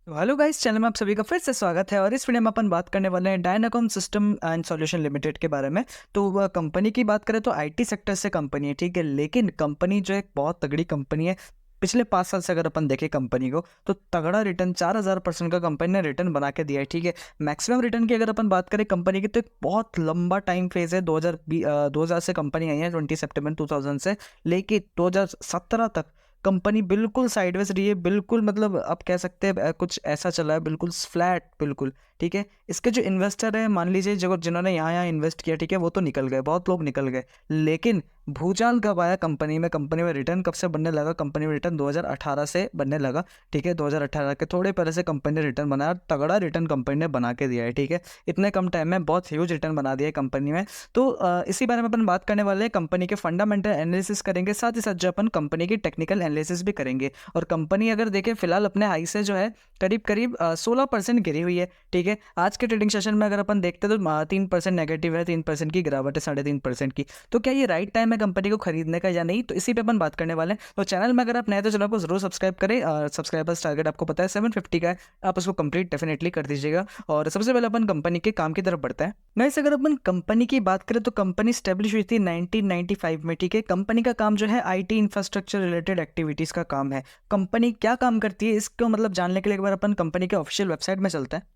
तो hello guys, channel में आप सभी का फिर से स्वागत है। और इस वीडियो में अपन बात करने वाले हैं डायनाकॉम सिस्टम एंड सॉल्यूशन लिमिटेड के बारे में। तो वह कंपनी की बात करें तो आईटी सेक्टर से कंपनी है, ठीक है। लेकिन कंपनी जो एक बहुत तगड़ी कंपनी है। पिछले 5 साल से अगर अपन देखें कंपनी को, तो तगड़ा रिटर्न 4000% का कंपनी ने रिटर्न बना के दिया है, ठीक है। मैक्सिमम रिटर्न की अगर अपन बात करें कंपनी की, तो एक बहुत लंबा टाइम फेज है। 2000 से कंपनी आई है, 20 सितंबर 2000 से लेके 2017 तक कंपनी बिल्कुल साइडवेज रही है। बिल्कुल मतलब आप कह सकते हैं कुछ ऐसा चला है, बिल्कुल फ्लैट, बिल्कुल ठीक है। इसके जो इन्वेस्टर है, मान लीजिए जो जिन्होंने यहाँ इन्वेस्ट किया, ठीक है, वो तो निकल गए, बहुत लोग निकल गए। लेकिन भूचाल कब आया कंपनी में रिटर्न कब से बनने लगा? कंपनी में रिटर्न 2018 से बनने लगा, ठीक है। 2018 के थोड़े पहले से कंपनी ने रिटर्न बनाया, तगड़ा रिटर्न कंपनी ने बना के दिया है, ठीक है। इतने कम टाइम में बहुत ह्यूज रिटर्न बना दिया है कंपनी में। तो इसी बारे में अपन बात करने वाले हैं। कंपनी के फंडामेंटल एनालिसिस करेंगे, साथ ही साथ जो अपन कंपनी की टेक्निकल एनालिसिस भी करेंगे। और कंपनी अगर देखें फिलहाल अपने हाई से जो है करीब करीब 16% गिरी हुई है, ठीक है। आज के ट्रेडिंग सेशन में अगर अपन देखते हैं तो 3% नेगेटिव है, 3% की गिरावट है, 3.5% की। तो क्या ये राइट टाइम है कंपनी को खरीदने का या नहीं? तो इसी पे अपन बात करने वाले हैं। तो चैनल में अगर आप नए तो चैनल को जरूर सब्सक्राइब करें। सब्सक्राइबर्स टारगेट आपको पता है 750 का है, आप उसको कंप्लीट डेफिनेटली कर दीजिएगा। और सबसे पहले अपन कंपनी के काम की तरफ बढ़ते हैं। गाइस, अगर अपन कंपनी की बात करें तो कंपनी स्टेब्लिश हुई थी 1995 में, ठीक है। कंपनी का काम जो है आईटी इंफ्रास्ट्रक्चर रिलेटेड एक्टिविटीज का काम है। कंपनी क्या काम करती है इसको मतलब जानने के लिए एक बार अपन कंपनी के ऑफिशियल वेबसाइट में चलते हैं।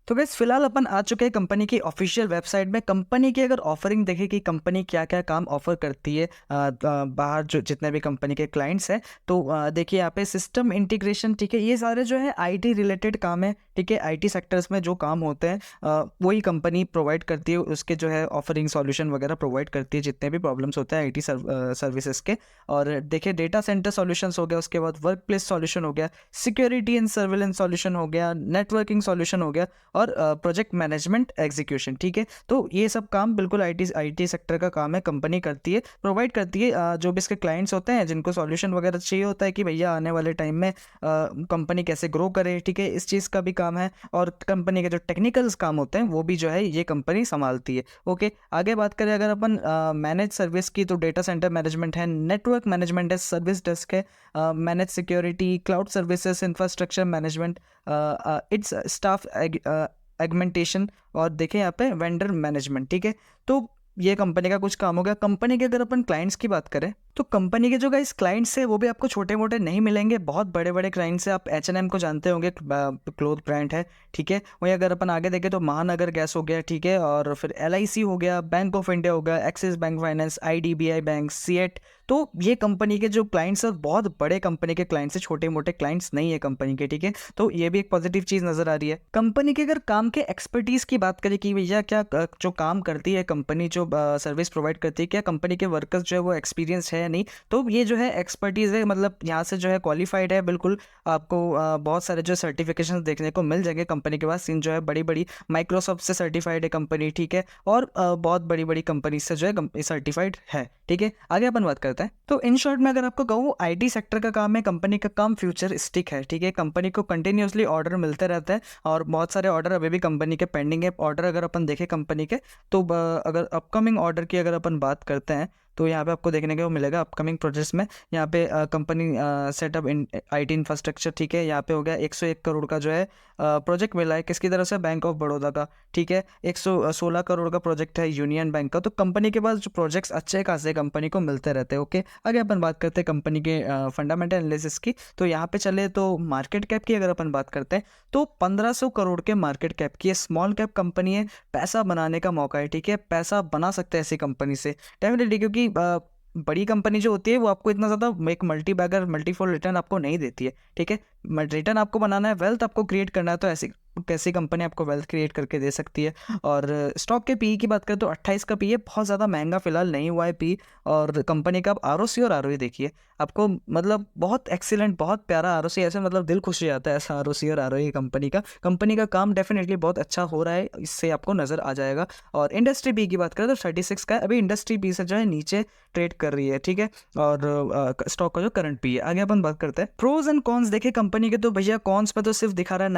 तो गैस फिलहाल अपन आ चुके हैं कंपनी की ऑफिशियल वेबसाइट में। कंपनी की अगर ऑफरिंग देखें कि कंपनी क्या क्या काम ऑफर करती है बाहर जो जितने भी कंपनी के क्लाइंट्स हैं, तो देखिए यहाँ पे सिस्टम इंटीग्रेशन, ठीक है। ये सारे जो है आईटी रिलेटेड काम है, ठीक है। आईटी सेक्टर्स में जो काम होते हैं वही कंपनी प्रोवाइड करती है, उसके जो है ऑफरिंग सॉल्यूशन वगैरह प्रोवाइड करती है जितने भी प्रॉब्लम्स होते हैं आईटी सर्विसेज के। और देखिए डेटा सेंटर सॉल्यूशंस हो गया, उसके बाद वर्क प्लेस सॉल्यूशन हो गया, सिक्योरिटी एंड सर्विलेंस सॉल्यूशन हो गया, नेटवर्किंग सॉल्यूशन हो गया, और प्रोजेक्ट मैनेजमेंट एग्जीक्यूशन, ठीक है। तो ये सब काम बिल्कुल आईटी सेक्टर का काम है, कंपनी करती है, प्रोवाइड करती है। जो भी इसके क्लाइंट्स होते हैं जिनको सॉल्यूशन वगैरह चाहिए होता है कि भैया आने वाले टाइम में कंपनी कैसे ग्रो करे, ठीक है, इस चीज़ का भी काम है। और कंपनी के जो टेक्निकल्स काम होते हैं वो भी जो है ये कंपनी संभालती है। ओके, आगे बात करें अगर अपन मैनेज सर्विस की, तो डेटा सेंटर मैनेजमेंट है, नेटवर्क मैनेजमेंट है, सर्विस डेस्क है, manage security, cloud services, infrastructure management, its staff augmentation, और देखें यहाँ पे वेंडर मैनेजमेंट, ठीक है। तो ये कंपनी का कुछ काम हो गया। कंपनी के अगर अपन क्लाइंट्स की बात करें तो कंपनी के जो गाइस क्लाइंट्स है वो भी आपको छोटे मोटे नहीं मिलेंगे, बहुत बड़े बड़े क्लाइंट्स है। आप H&M को जानते होंगे, क्लोथ ब्रांड है, ठीक है। वहीं अगर अपन आगे देखें तो महानगर गैस हो गया, ठीक है, और फिर LIC हो गया, बैंक ऑफ इंडिया हो गया, axis bank finance, IDBI bank, CEAT. तो ये कंपनी के जो क्लाइंट्स है बहुत बड़े कंपनी के क्लाइंट्स है, छोटे मोटे क्लाइंट्स नहीं है कंपनी के, ठीक है। तो ये भी एक पॉजिटिव चीज़ नजर आ रही है। कंपनी के अगर काम के एक्सपर्टीज की बात करें कि भैया क्या जो काम करती है कंपनी, जो सर्विस प्रोवाइड करती है, क्या कंपनी के वर्कर्स जो है वो एक्सपीरियंस है या नहीं, तो ये जो है एक्सपर्टीज़ है, मतलब यहाँ से जो है क्वालिफाइड है बिल्कुल। आपको बहुत सारे जो सर्टिफिकेशन देखने को मिल जाएंगे कंपनी के पास। इन जो है बड़ी बड़ी माइक्रोसॉफ्ट से सर्टिफाइड है कंपनी, ठीक है, और बहुत बड़ी बड़ी कंपनी से जो है सर्टिफाइड है, ठीक है। आगे अपन बात करते हैं। तो इन शॉर्ट में अगर आपको कहूँ आईटी सेक्टर का काम है, कंपनी का काम फ्यूचर स्टिक है, ठीक है। कंपनी को कंटिन्यूसली ऑर्डर मिलते रहते हैं और बहुत सारे ऑर्डर अभी भी कंपनी के पेंडिंग है। ऑर्डर अगर अपन देखें कंपनी के, तो अगर अपकमिंग ऑर्डर की अगर अपन बात करते हैं तो यहाँ पे आपको देखने को मिलेगा अपकमिंग प्रोजेक्ट्स में। यहाँ पे company setup in IT infrastructure, ठीक है। यहाँ पे हो गया 101 करोड़ का जो है प्रोजेक्ट मिला है, किसकी तरफ से? बैंक ऑफ बड़ौदा का, ठीक है। 116 करोड़ का प्रोजेक्ट है यूनियन बैंक का। तो कंपनी के पास जो प्रोजेक्ट्स अच्छे खासे कंपनी को मिलते रहते हैं। ओके, आगे अपन बात करते हैं कंपनी के फंडामेंटल एनालिसिस की। तो यहाँ पे चले तो मार्केट कैप की अगर अपन बात करते हैं तो 1500 करोड़ के मार्केट कैप की है, स्मॉल कैप कंपनी है। पैसा बनाने का मौका है, ठीक है, पैसा बना सकते हैं ऐसी कंपनी से डेफिनेटली, क्योंकि बड़ी कंपनी जो होती है वो आपको इतना ज़्यादा एक मल्टी बैगर मल्टीफोल्ड रिटर्न आपको नहीं देती है, ठीक है। रिटर्न आपको बनाना है, वेल्थ आपको क्रिएट करना है, तो ऐसी कैसी कंपनी आपको वेल्थ क्रिएट करके दे सकती है। और स्टॉक के पी की बात करें तो 28 का पी है, बहुत ज़्यादा महंगा फिलहाल नहीं हुआ है पी। और कंपनी का आप ROC और ROE देखिए, आपको मतलब बहुत एक्सीलेंट, बहुत प्यारा ROC, ऐसे मतलब दिल खुश हो जाता है ऐसा ROC और ROE कंपनी का काम डेफिनेटली बहुत अच्छा हो रहा है, इससे आपको नज़र आ जाएगा। और इंडस्ट्री बी की बात करें तो 36 का है, अभी इंडस्ट्री बी से जो है नीचे ट्रेड कर रही है, ठीक है। और स्टॉक का जो करंट पी है। आगे अपन बात करते हैं प्रोज एंड कॉन्स। देखे कंपनी के तो भैया कॉन्स पे तो सिर्फ दिखा रहा है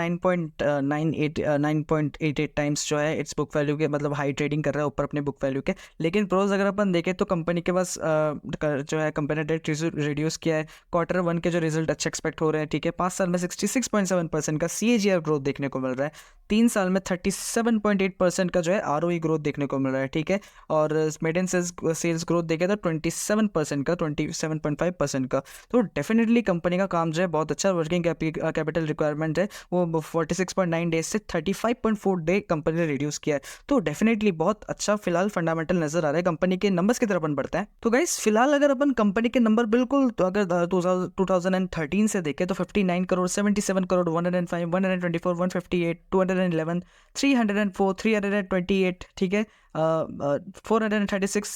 9.88 टाइम्स जो है इट्स बुक वैल्यू के, मतलब हाई ट्रेडिंग कर रहा है ऊपर अपने बुक वैल्यू के। लेकिन प्रोज अगर अपन देखें तो कंपनी के पास जो है कंपनी ने डेट रिड्यूस किया है। Q1 के जो रिजल्ट अच्छे एक्सपेक्ट हो रहे हैं, ठीक है। 5 साल में 66.7% का CAGR ग्रोथ देखने को मिल रहा है। 3 साल में 37.8% का जो है ROE ग्रोथ देखने को मिल रहा है, ठीक है। और मेडन सेल्स ग्रोथ देखें तो 27% का, 27.5% का। तो डेफिनेटली कंपनी का काम जो है बहुत अच्छा। वर्किंग कैपिटल रिक्वायरमेंट है वो 46.9 डेज से 35.4 डे कंपनी ने रिड्यूस किया है। तो डेफिनेटली बहुत अच्छा फिलहाल फंडामेंटल नजर आ रहा है। कंपनी के नंबर्स की तरफ अपन बढ़ते हैं। तो गाइस फिलहाल अगर अपन कंपनी के नंबर बिल्कुल तो अगर 2013 से देखें तो 59 करोड़, 77 करोड़, 105, 124, 158, 211, 304, 328, ठीक है, 436,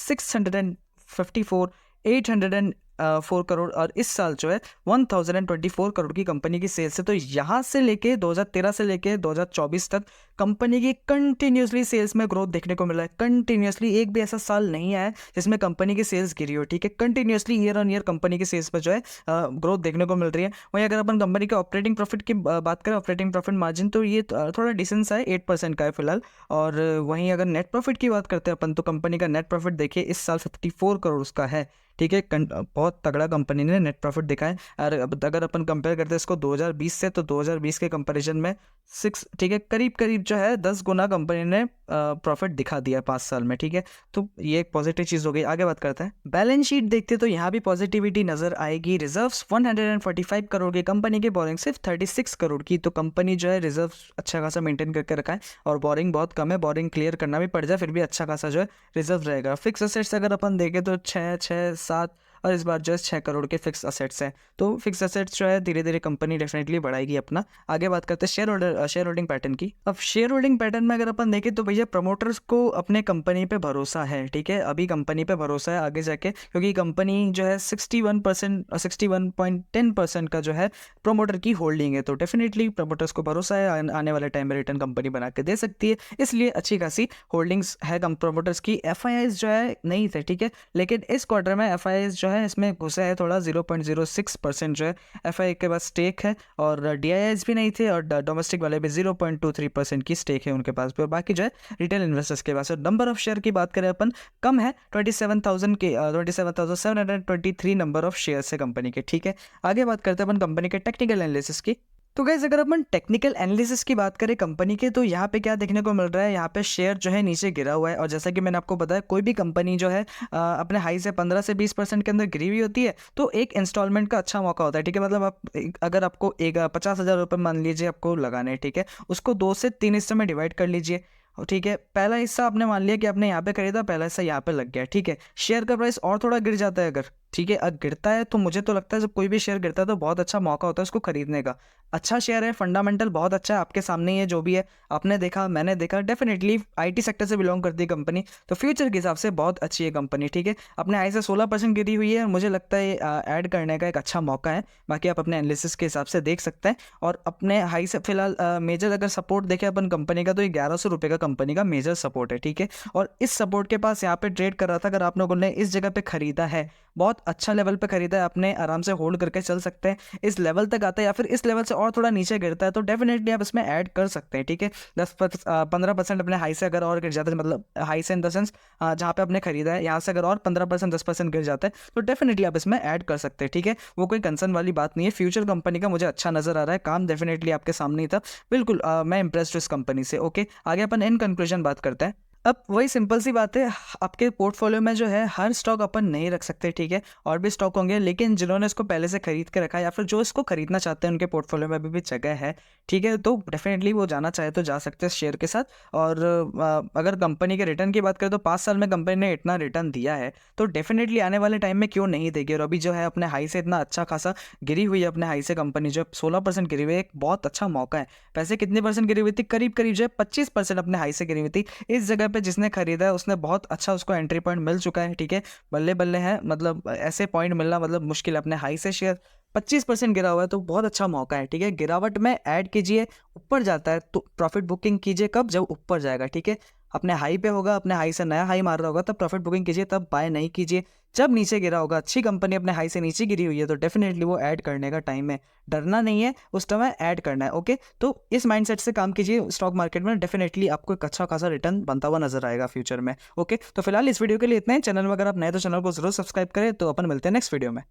654, 804 करोड़, और इस साल जो है 1024 करोड़ की कंपनी की सेल्स है। तो यहाँ से लेके 2013 से लेके 2024 तक कंपनी की कंटिन्यूसली सेल्स में ग्रोथ देखने को मिला है। कंटिन्यूसली एक भी ऐसा साल नहीं आया है जिसमें कंपनी की सेल्स गिरी हो, ठीक है। Continuously year on year company की सेल्स में जो है ग्रोथ देखने को मिल रही है। वहीं अगर अपन कंपनी के ऑपरेटिंग प्रॉफिट की बात करें, ऑपरेटिंग प्रॉफिट मार्जिन, तो ये थोड़ा डिसेंस है, 8% का है फिलहाल। और वहीं अगर नेट प्रॉफिट की बात करते हैं अपन, तो कंपनी का नेट प्रॉफिट देखिए इस साल 54 करोड़ उसका है, ठीक है। बहुत तगड़ा कंपनी ने नेट प्रॉफिट दिखा है। और अगर अपन कंपेयर करते हैं इसको 2020 से, तो 2020 के कंपैरिजन में 6, ठीक है, करीब करीब जो है 10 गुना कंपनी ने प्रॉफिट दिखा दिया 5 साल में, ठीक है। तो ये एक पॉजिटिव चीज़ हो गई। आगे बात करते हैं, बैलेंस शीट देखते तो यहाँ भी पॉजिटिविटी नजर आएगी। रिजर्व्स 145 करोड़ की, कंपनी की बोरिंग सिर्फ 36 करोड़ की। तो कंपनी जो है रिजर्व अच्छा खासा मेंटेन करके रखा है, और बोरिंग बहुत कम है। बोरिंग क्लियर करना भी पड़ जाए फिर भी अच्छा खासा जो है रिजर्व रहेगा। फिक्स असेट्स अगर अपन देखें तो 6, 7, और इस बार जो है 6 करोड़ के फिक्स असेट्स हैं। तो फिक्स असेट्स जो है धीरे धीरे कंपनी डेफिनेटली बढ़ाएगी अपना। आगे बात करते हैं शेयर होल्डिंग पैटर्न की। अब शेयर होल्डिंग पैटर्न में अगर अपन देखें तो भैया प्रमोटर्स को अपने कंपनी पे भरोसा है, ठीक है। अभी कंपनी पे भरोसा है आगे जाके, क्योंकि कंपनी जो है 61% 61.10% का जो है प्रमोटर की होल्डिंग है। तो डेफिनेटली प्रमोटर्स को भरोसा है आने वाले टाइम में रिटर्न कंपनी बना के दे सकती है, इसलिए अच्छी खासी होल्डिंग्स है प्रमोटर्स की। FIIs जो है नहीं थे, ठीक है, लेकिन इस क्वार्टर में FIIs जो है इसमें घुसा है थोड़ा। 0.06% जो है FII के पास स्टेक है, और DIIs भी नहीं थे, और डोमेस्टिक वाले भी 0.23% की स्टेक है उनके पास भी, और बाकी जो है रिटेल इन्वेस्टर्स के पास है। नंबर ऑफ शेयर की बात करें अपन, कम है, 27,723 नंबर ऑफ शेयर्स है कंपनी के, ठीक है। आगे बात करते हैं अपन कंपनी के टेक्निकल एनालिसिस की। तो गाइस अगर अपन टेक्निकल एनालिसिस की बात करें कंपनी के, तो यहाँ पे क्या देखने को मिल रहा है, यहाँ पे शेयर जो है नीचे गिरा हुआ है। और जैसा कि मैंने आपको बताया, कोई भी कंपनी जो है अपने हाई से 15 से 20% के अंदर गिरी हुई होती है, तो एक इंस्टॉलमेंट का अच्छा मौका होता है, ठीक है। मतलब आप अगर आपको 50,000 रुपये मान लीजिए आपको लगाने हैं, ठीक है, उसको 2 से 3 हिस्से में डिवाइड कर लीजिए, ठीक है। पहला हिस्सा आपने मान लिया कि आपने यहाँ पे खरीदा, पहला हिस्सा यहाँ पे लग गया, ठीक है। शेयर का प्राइस और थोड़ा गिर जाता है अगर, ठीक है, अगर गिरता है तो मुझे तो लगता है जब कोई भी शेयर गिरता है तो बहुत अच्छा मौका होता है उसको खरीदने का। अच्छा शेयर है, फंडामेंटल बहुत अच्छा है, आपके सामने ही है जो भी है, आपने देखा, मैंने देखा। डेफिनेटली IT सेक्टर से बिलोंग करती है कंपनी, तो फ्यूचर के हिसाब से बहुत अच्छी है कंपनी, ठीक है। अपने हाई से 16% गिरी हुई है, मुझे लगता है ऐड करने का एक अच्छा मौका है। बाकी आप अपने एनालिसिस के हिसाब से देख सकते हैं। और अपने हाई से फिलहाल मेजर अगर सपोर्ट देखें अपन कंपनी का, तो ये 1100 रुपये का कंपनी का मेजर सपोर्ट है, ठीक है। और इस सपोर्ट के पास यहाँ पे ट्रेड कर रहा था। अगर आप लोगों ने इस जगह पे खरीदा है, बहुत अच्छा लेवल पे खरीदा है, अपने आराम से होल्ड करके चल सकते हैं। इस लेवल तक आता है या फिर इस लेवल से और थोड़ा नीचे गिरता है तो डेफिनेटली आप इसमें ऐड कर सकते हैं, ठीक है। 15% अपने हाई से अगर और गिर जाता है, मतलब हाई से इन द सेंस जहाँ पे आपने खरीदा है, यहाँ से अगर और 15% 10% गिर जाता है तो डेफिनेटली आप इसमें ऐड कर सकते हैं, ठीक है। वो कोई कंसर्न वाली बात नहीं है। फ्यूचर कंपनी का मुझे अच्छा नजर आ रहा है, काम डेफिनेटली आपके सामने ही था, बिल्कुल। मैं इंप्रेस्ड हूँ इस कंपनी से। ओके, आगे अपन इन कंक्लूजन बात करते हैं। अब वही सिंपल सी बात है, आपके पोर्टफोलियो में जो है हर स्टॉक अपन नहीं रख सकते, ठीक है। और भी स्टॉक होंगे, लेकिन जिन्होंने इसको पहले से खरीद के रखा है या फिर जो इसको खरीदना चाहते हैं उनके पोर्टफोलियो में अभी भी जगह है, ठीक है। तो डेफिनेटली वो जाना चाहे तो जा सकते हैं शेयर के साथ। और अगर कंपनी के रिटर्न की बात करें तो 5 साल में कंपनी ने इतना रिटर्न दिया है, तो डेफिनेटली आने वाले टाइम में क्यों नहीं देगी। और अभी जो है अपने हाई से इतना अच्छा खासा गिरी हुई है, अपने हाई से कंपनी जो 16% गिरी हुई है, एक बहुत अच्छा मौका है। पैसे कितने परसेंट गिरी हुई थी, करीब करीब जो है 25% अपने हाई से गिरी हुई थी। इस जगह पे जिसने खरीदा है उसने बहुत अच्छा, उसको एंट्री पॉइंट मिल चुका है, ठीक है। बल्ले बल्ले है, मतलब ऐसे पॉइंट मिलना मतलब मुश्किल है। अपने हाई से शेयर 25% गिरा हुआ है, तो बहुत अच्छा मौका है, ठीक है। गिरावट में ऐड कीजिए, ऊपर जाता है तो प्रॉफिट बुकिंग कीजिए, कब, जब ऊपर जाएगा, ठीक है। अपने हाई पे होगा, अपने हाई से नया हाई मार रहा होगा, तब प्रॉफिट बुकिंग कीजिए, तब बाय नहीं कीजिए। जब नीचे गिरा होगा, अच्छी कंपनी अपने हाई से नीचे गिरी हुई है, तो डेफिनेटली वो ऐड करने का टाइम है। डरना नहीं है, उस समय ऐड करना है। ओके, तो इस माइंडसेट से काम कीजिए स्टॉक मार्केट में, डेफिनेटली आपको एक अच्छा खासा रिटर्न बनता हुआ नजर आएगा फ्यूचर में। ओके, तो फिलहाल इस वीडियो के लिए इतना ही। चैनल में अगर आप नए तो चैनल को जरूर सब्सक्राइब करें। तो अपन मिलते हैं नेक्स्ट वीडियो में।